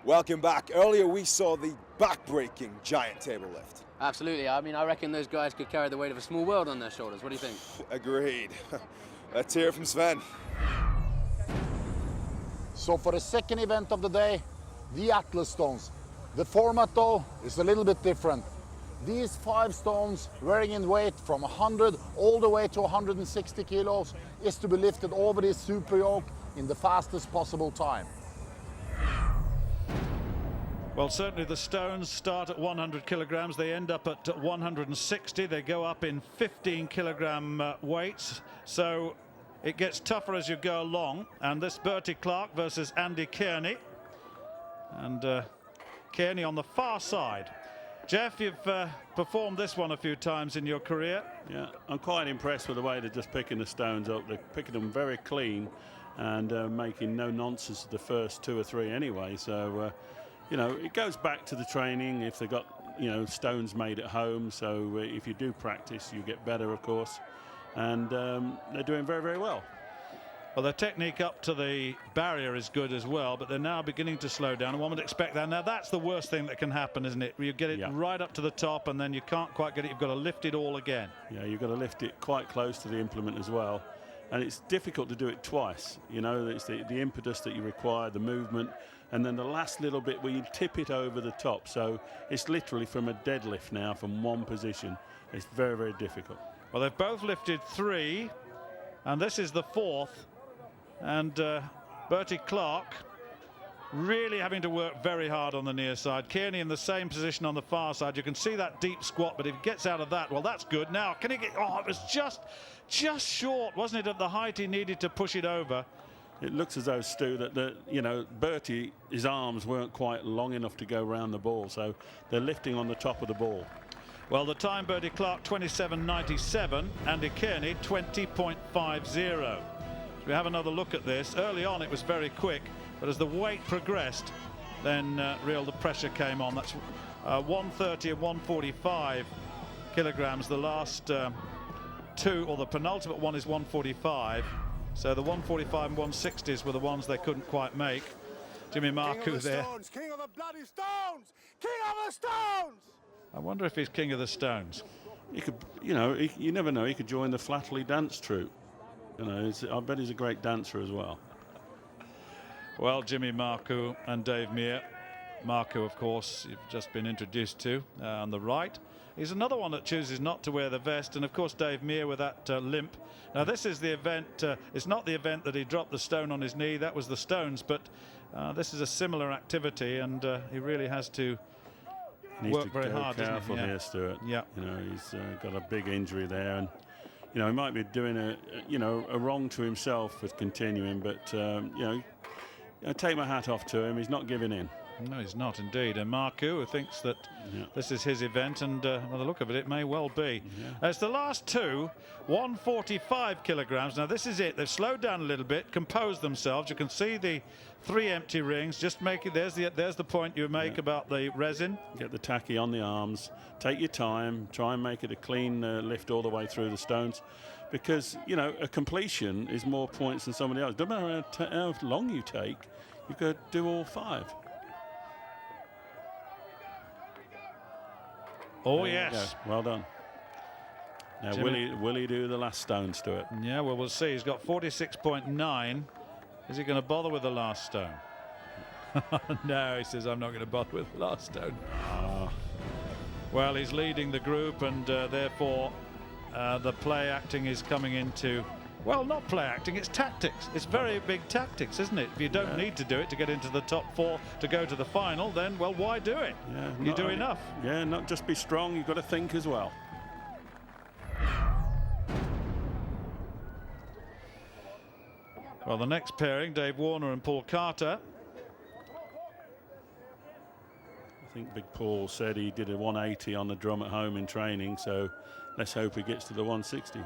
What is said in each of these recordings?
Welcome back. Earlier we saw the back-breaking giant table lift. Absolutely. I mean, I reckon those guys could carry the weight of a small world on their shoulders. What do you think? Agreed. Let's hear from Sven. So for the second event of the day, the Atlas stones. The format though is a little bit different. These 5 stones, varying in weight from 100 all the way to 160 kilos, is to be lifted over this super yoke in the fastest possible time. Well, certainly the stones start at 100 kilograms. They end up at 160. They go up in 15 kilogram weights. So it gets tougher as you go along. And this Berti Clark versus Kenney. And Kenney on the far side. Jeff, you've performed this one a few times in your career. Yeah, I'm quite impressed with the way they're just picking the stones up. They're picking them very clean and making no nonsense of the first 2 or 3 anyway. So, you know, it goes back to the training. If they've got, you know, stones made at home. So if you do practice, you get better, of course. And they're doing very, very well. Well, their technique up to the barrier is good as well, but they're now beginning to slow down, and one would expect that. Now, that's the worst thing that can happen, isn't it? You get it right up to the top, and then you can't quite get it. You've got to lift it all again. Yeah, you've got to lift it quite close to the implement as well. And it's difficult to do it twice. You know, it's the impetus that you require, the movement, and then the last little bit where you tip it over the top. So it's literally from a deadlift now, from one position. It's very, very difficult. Well, they've both lifted 3, and this is the 4th. And Berti Clark really having to work very hard on the near side. Kenney in the same position on the far side. You can see that deep squat, but if he gets out of that, well, that's good. Now, can he get... Oh, it was just short, wasn't it, at the height he needed to push it over. It looks as though, Stu, that you know, Berti, his arms weren't quite long enough to go around the ball, so they're lifting on the top of the ball. Well, the time, Berti Clark 27.97, and Kenney 20.50. We have another look at this. Early on it was very quick, but as the weight progressed, then the pressure came on. That's 130 and 145 kilograms. The last 2, or the penultimate one, is 145. So the 145 and 160s were the ones they couldn't quite make. Jimmy Marku there. Stones, king of the bloody stones! King of the stones! I wonder if he's king of the stones. He could, you know, you never know. He could join the Flatterly dance troupe. You know, I bet he's a great dancer as well. Well, Jimmy Marku and Dave Meer. Marku, of course, you've just been introduced to on the right. He's another one that chooses not to wear the vest, and of course Dave Meer with that limp. Now this is the event, it's not the event that he dropped the stone on his knee, that was the stones, but this is a similar activity, and he really has to work very hard. Careful here, Stuart. Yeah. You know, he's got a big injury there, and you know, he might be doing a wrong to himself with continuing, but you know, I take my hat off to him. He's not giving in. No, he's not indeed. And Marku, who thinks that this is his event, and by the look of it, it may well be. It's the last 2, 145 kilograms. Now this is it. They've slowed down a little bit, composed themselves. You can see the 3 empty rings. Just make it. There's the point you make about the resin. Get the tacky on the arms. Take your time. Try and make it a clean lift all the way through the stones, because you know a completion is more points than somebody else. Doesn't matter how long you take. You've got to do all 5. Oh, yes. Well done. Now, will he do the last stone, Stuart? Yeah, well, we'll see. He's got 46.9. Is he going to bother with the last stone? No, he says, I'm not going to bother with the last stone. Well, he's leading the group, and therefore the play acting is coming into... Well, not play acting, it's tactics. It's very big tactics, isn't it? If you don't need to do it to get into the top 4 to go to the final, then, well, why do it? Yeah, you do enough. Yeah, not just be strong, you've got to think as well. Well, the next pairing, Dave Warner and Paul Carter. I think Big Paul said he did a 180 on the drum at home in training, so let's hope he gets to the 160.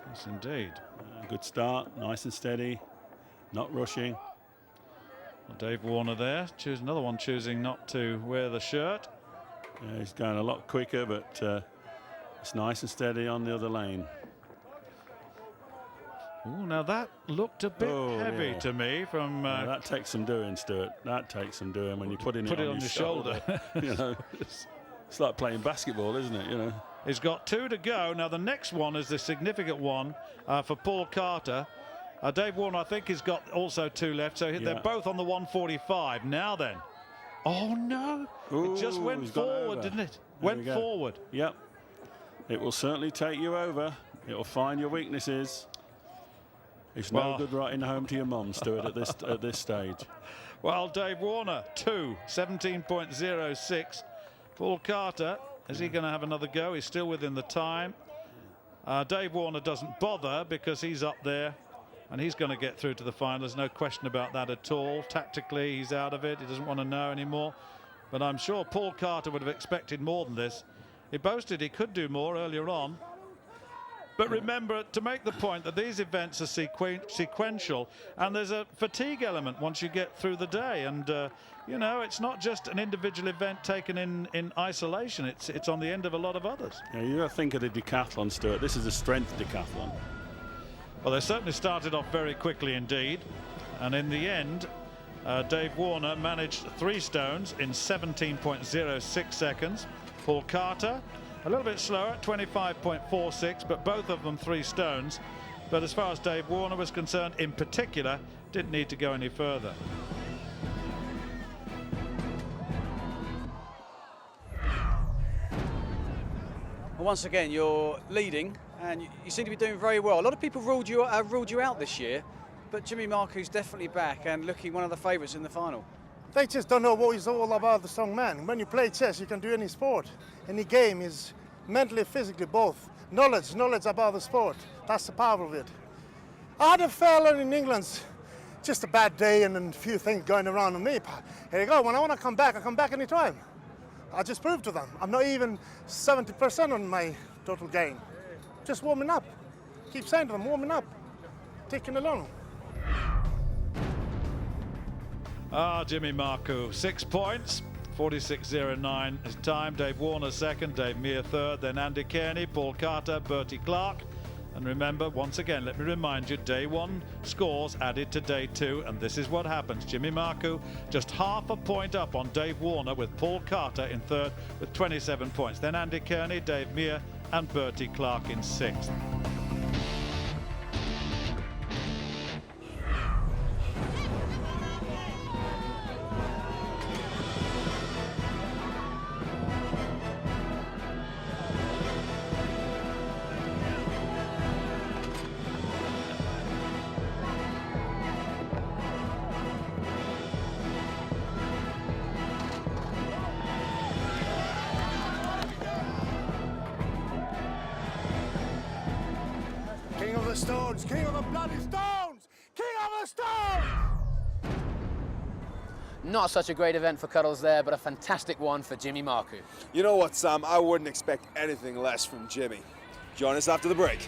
Yes, indeed. Good start, nice and steady, not rushing. Well, Dave Warner there, another one choosing not to wear the shirt. Yeah, he's going a lot quicker, but it's nice and steady on the other lane. Oh, now that looked a bit heavy to me from... Yeah, that takes some doing, Stuart. That takes some doing when you're putting it on your shoulder. You know, it's like playing basketball, isn't it? You know. He's got 2 to go. Now the next one is the significant one for Paul Carter. Dave Warner, I think, has got also 2 left, so they're both on the 145. Now then. Oh, no. Ooh, it just went forward, didn't it? Went forward. Yep. It will certainly take you over. It will find your weaknesses. It's no good writing home to your mum, Stuart, at this stage. Well, Dave Warner, 2, 17.06. Paul Carter, is he going to have another go? He's still within the time. Dave Warner doesn't bother because he's up there and he's going to get through to the final. There's no question about that at all. Tactically, he's out of it. He doesn't want to know anymore. But I'm sure Paul Carter would have expected more than this. He boasted he could do more earlier on. But remember, to make the point that these events are sequential, and there's a fatigue element once you get through the day. And, you know, it's not just an individual event taken in isolation. It's on the end of a lot of others. Yeah, you got to think of the decathlon, Stuart. This is a strength decathlon. Well, they certainly started off very quickly indeed. And in the end, Dave Warner managed 3 stones in 17.06 seconds. Paul Carter, a little bit slower, 25.46, but both of them 3 stones. But as far as Dave Warner was concerned, in particular, didn't need to go any further. Well, once again, you're leading, and you seem to be doing very well. A lot of people ruled you out this year, but Jimmy Marku's definitely back and looking one of the favourites in the final. They just don't know what it's all about, the strong man. When you play chess, you can do any sport. Any game is mentally, physically, both. Knowledge about the sport. That's the power of it. I had a fella in England, just a bad day and a few things going around with me. Here you go, when I want to come back, I come back anytime. I just proved to them. I'm not even 70% on my total game. Just warming up. Keep saying to them, warming up. Taking along. Jimmy Marku, 6 points, 46.09 his time. Dave Warner second, Dave Meer third, then Andy Kenney, Paul Carter, Berti Clark. And remember, once again, let me remind you, day 1 scores added to day 2, and this is what happens. Jimmy Marku just half a point up on Dave Warner, with Paul Carter in third with 27 points. Then Andy Kenney, Dave Meer and Berti Clark in 6th. King of the stones, king of the bloody stones, king of the stones! Not such a great event for Cuddles there, but a fantastic one for Jimmy Marku. You know what, Sam? I wouldn't expect anything less from Jimmy. Join us after the break.